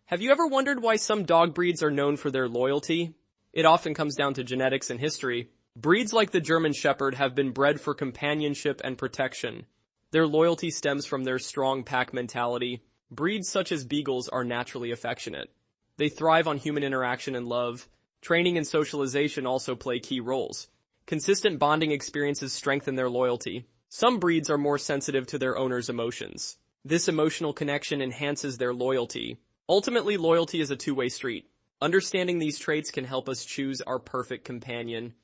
Have you ever wondered why some dog breeds are known for their loyalty? It often comes down to genetics and history. Breeds like the German Shepherd have been bred for companionship and protection. Their loyalty stems from their strong pack mentality. Breeds such as Beagles are naturally affectionate. They thrive on human interaction and love. Training and socialization also play key roles. Consistent bonding experiences strengthen their loyalty. Some breeds are more sensitive to their owner's emotions. This emotional connection enhances their loyalty. Ultimately, loyalty is a two-way street. Understanding these traits can help us choose our perfect companion.